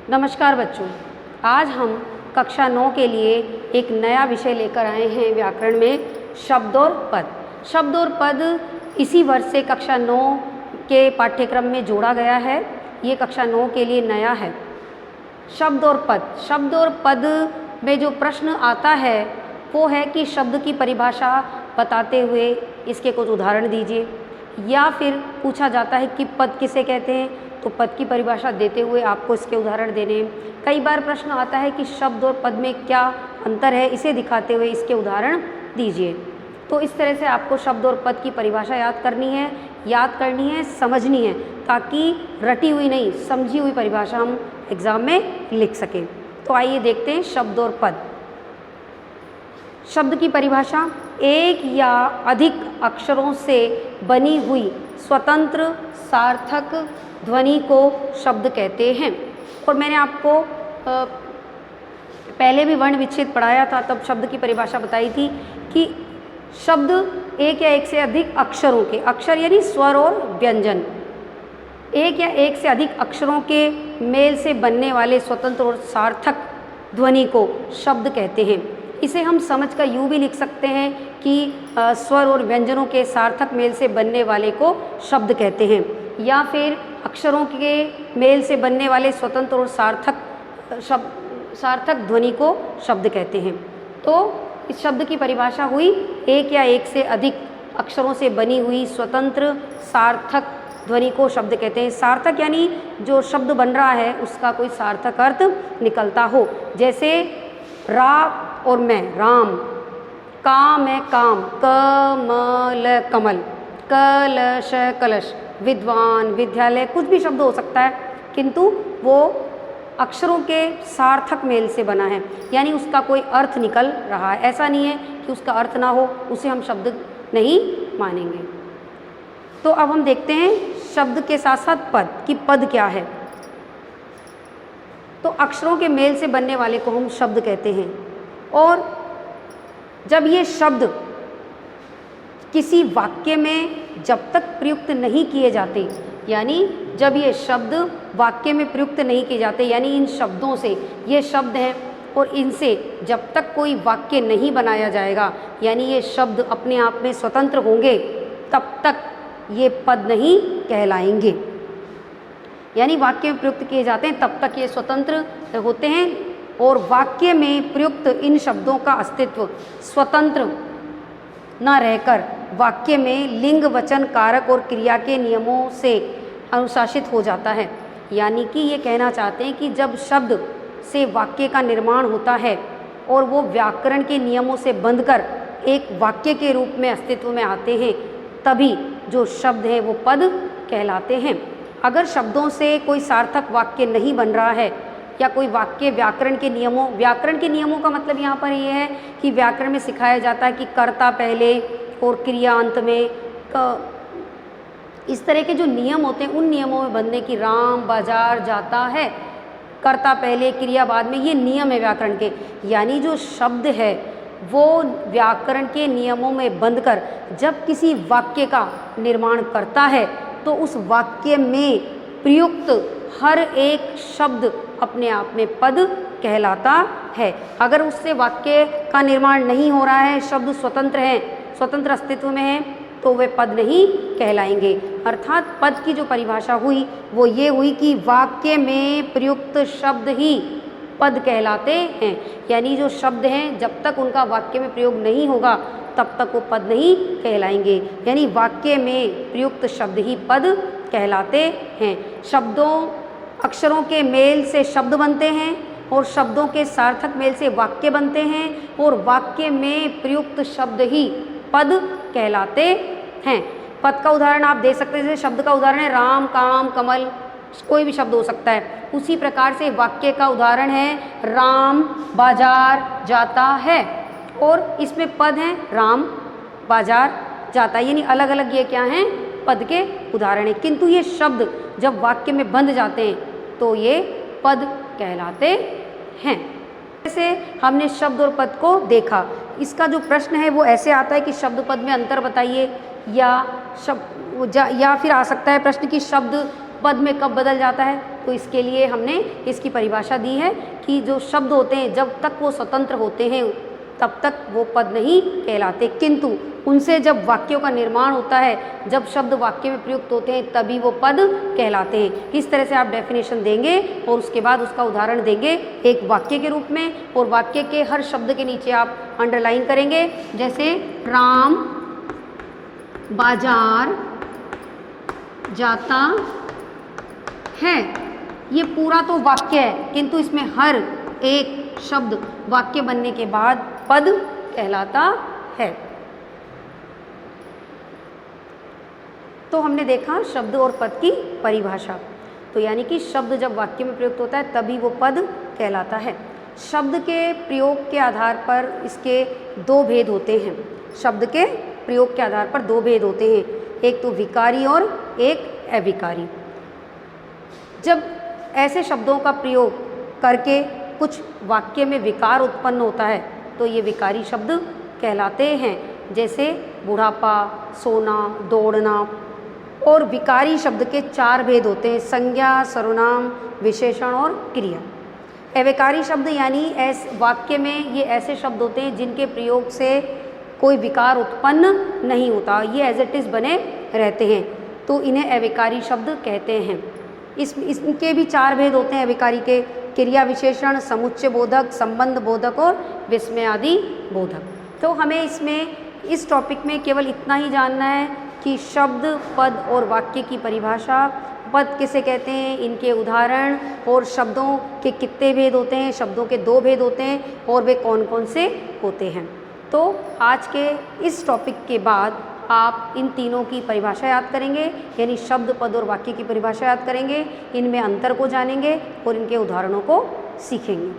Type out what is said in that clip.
नमस्कार बच्चों, आज हम कक्षा 9 के लिए एक नया विषय लेकर आए हैं व्याकरण में शब्द और पद। शब्द और पद इसी वर्ष से कक्षा 9 के पाठ्यक्रम में जोड़ा गया है। ये कक्षा 9 के लिए नया है। शब्द और पद में जो प्रश्न आता है वो है कि शब्द की परिभाषा बताते हुए इसके कुछ उदाहरण दीजिए, या फिर पूछा जाता है कि पद किसे कहते हैं, तो पद की परिभाषा देते हुए आपको इसके उदाहरण देने हैं। कई बार प्रश्न आता है कि शब्द और पद में क्या अंतर है, इसे दिखाते हुए इसके उदाहरण दीजिए। तो इस तरह से आपको शब्द और पद की परिभाषा याद करनी है, समझनी है, ताकि रटी हुई नहीं समझी हुई परिभाषा हम एग्जाम में लिख सकें। तो आइए देखते हैं शब्द और पद। शब्द की परिभाषा: एक या अधिक अक्षरों से बनी हुई स्वतंत्र सार्थक ध्वनि को शब्द कहते हैं। और मैंने आपको पहले भी वर्ण विच्छेद पढ़ाया था, तब शब्द की परिभाषा बताई थी कि शब्द एक या एक से अधिक अक्षरों के, अक्षर यानी स्वर और व्यंजन, एक या एक से अधिक अक्षरों के मेल से बनने वाले स्वतंत्र और सार्थक ध्वनि को शब्द कहते हैं। इसे हम समझकर यूँ भी लिख सकते हैं कि स्वर और व्यंजनों के सार्थक मेल से बनने वाले को शब्द कहते हैं, या फिर अक्षरों के मेल से बनने वाले स्वतंत्र और सार्थक ध्वनि को शब्द कहते हैं। तो इस शब्द की परिभाषा हुई एक या एक से अधिक अक्षरों से बनी हुई स्वतंत्र सार्थक ध्वनि को शब्द कहते हैं। सार्थक यानी जो शब्द बन रहा है उसका कोई सार्थक अर्थ निकलता हो, जैसे रा और मैं, राम, का मैं काम, कमल कमल, कलश कलश, विद्वान विद्यालय, कुछ भी शब्द हो सकता है, किंतु वो अक्षरों के सार्थक मेल से बना है, यानी उसका कोई अर्थ निकल रहा है। ऐसा नहीं है कि उसका अर्थ ना हो, उसे हम शब्द नहीं मानेंगे। तो अब हम देखते हैं शब्द के साथ साथ पद कि पद क्या है। तो अक्षरों के मेल से बनने वाले को हम शब्द कहते हैं, और जब ये शब्द किसी वाक्य में जब तक प्रयुक्त नहीं किए जाते, यानी जब ये शब्द वाक्य में प्रयुक्त नहीं किए जाते, यानी इन शब्दों से, ये शब्द हैं और इनसे जब तक कोई वाक्य नहीं बनाया जाएगा, यानी ये शब्द अपने आप में स्वतंत्र होंगे, तब तक ये पद नहीं कहलाएंगे। यानी वाक्य में प्रयुक्त किए जाते हैं तब तक ये स्वतंत्र होते हैं, और वाक्य में प्रयुक्त इन शब्दों का अस्तित्व स्वतंत्र न रहकर वाक्य में लिंग वचन कारक और क्रिया के नियमों से अनुशासित हो जाता है। यानी कि ये कहना चाहते हैं कि जब शब्द से वाक्य का निर्माण होता है और वो व्याकरण के नियमों से बंधकर एक वाक्य के रूप में अस्तित्व में आते हैं, तभी जो शब्द हैं वो पद कहलाते हैं। अगर शब्दों से कोई सार्थक वाक्य नहीं बन रहा है, या कोई वाक्य व्याकरण के नियमों का मतलब यहाँ पर ये है कि व्याकरण में सिखाया जाता है कि कर्ता पहले और क्रिया अंत में, इस तरह के जो नियम होते हैं उन नियमों में बनने की, राम बाजार जाता है, कर्ता पहले क्रिया बाद में, ये नियम है व्याकरण के। यानी जो शब्द है वो व्याकरण के नियमों में बंधकर जब किसी वाक्य का निर्माण करता है, तो उस वाक्य में प्रयुक्त हर एक शब्द अपने आप में पद कहलाता है। अगर उससे वाक्य का निर्माण नहीं हो रहा है, शब्द स्वतंत्र हैं, स्वतंत्र अस्तित्व में हैं, तो वे पद नहीं कहलाएंगे। अर्थात पद की जो परिभाषा हुई वो ये हुई कि वाक्य में प्रयुक्त शब्द ही पद कहलाते हैं। यानी जो शब्द हैं जब तक उनका वाक्य में प्रयोग नहीं होगा तब तक वो पद नहीं कहलाएंगे। यानी वाक्य में प्रयुक्त शब्द ही पद कहलाते हैं। अक्षरों के मेल से शब्द बनते हैं, और शब्दों के सार्थक मेल से वाक्य बनते हैं, और वाक्य में प्रयुक्त शब्द ही पद कहलाते हैं। पद का उदाहरण आप दे सकते हैं, जैसे शब्द का उदाहरण है राम, काम, कमल, कोई भी शब्द हो सकता है। उसी प्रकार से वाक्य का उदाहरण है राम बाजार जाता है, और इसमें पद हैं राम बाजार जाता है, यानी अलग अलग ये क्या हैं, पद के उदाहरण हैं। किंतु ये शब्द जब वाक्य में बंध जाते हैं तो ये पद कहलाते हैं। जैसे हमने शब्द और पद को देखा, इसका जो प्रश्न है वो ऐसे आता है कि शब्द पद में अंतर बताइए, या फिर आ सकता है प्रश्न कि शब्द पद में कब बदल जाता है। तो इसके लिए हमने इसकी परिभाषा दी है कि जो शब्द होते हैं जब तक वो स्वतंत्र होते हैं तब तक वो पद नहीं कहलाते, किंतु उनसे जब वाक्यों का निर्माण होता है, जब शब्द वाक्य में प्रयुक्त होते हैं, तभी वो पद कहलाते हैं। इस तरह से आप डेफिनेशन देंगे और उसके बाद उसका उदाहरण देंगे एक वाक्य के रूप में, और वाक्य के हर शब्द के नीचे आप अंडरलाइन करेंगे। जैसे राम बाजार जाता है, ये पूरा तो वाक्य है, किंतु इसमें हर एक शब्द वाक्य बनने के बाद पद कहलाता है। तो हमने देखा शब्द और पद की परिभाषा। तो यानी कि शब्द जब वाक्य में प्रयुक्त होता है तभी वो पद कहलाता है। शब्द के प्रयोग के आधार पर इसके दो भेद होते हैं। शब्द के प्रयोग के आधार पर दो भेद होते हैं, एक तो विकारी और एक अविकारी। जब ऐसे शब्दों का प्रयोग करके कुछ वाक्य में विकार उत्पन्न होता है तो ये विकारी शब्द कहलाते हैं, जैसे बुढ़ापा, सोना, दौड़ना। और विकारी शब्द के चार भेद होते हैं, संज्ञा, सर्वनाम, विशेषण और क्रिया। अविकारी शब्द यानी वाक्य में ये ऐसे शब्द होते हैं जिनके प्रयोग से कोई विकार उत्पन्न नहीं होता, ये एज इट इज़ बने रहते हैं, तो इन्हें अविकारी शब्द कहते हैं। इनके भी चार भेद होते हैं अविकारी के, क्रिया विशेषण, समुच्चय बोधक, संबंध बोधक और विस्मय आदि बोधक। तो हमें इस टॉपिक में केवल इतना ही जानना है कि शब्द, पद और वाक्य की परिभाषा, पद किसे कहते हैं, इनके उदाहरण, और शब्दों के कितने भेद होते हैं। शब्दों के दो भेद होते हैं और वे कौन कौन से होते हैं। तो आज के इस टॉपिक के बाद आप इन तीनों की परिभाषा याद करेंगे, यानी शब्द, पद और वाक्य की परिभाषा याद करेंगे, इनमें अंतर को जानेंगे और इनके उदाहरणों को सीखेंगे।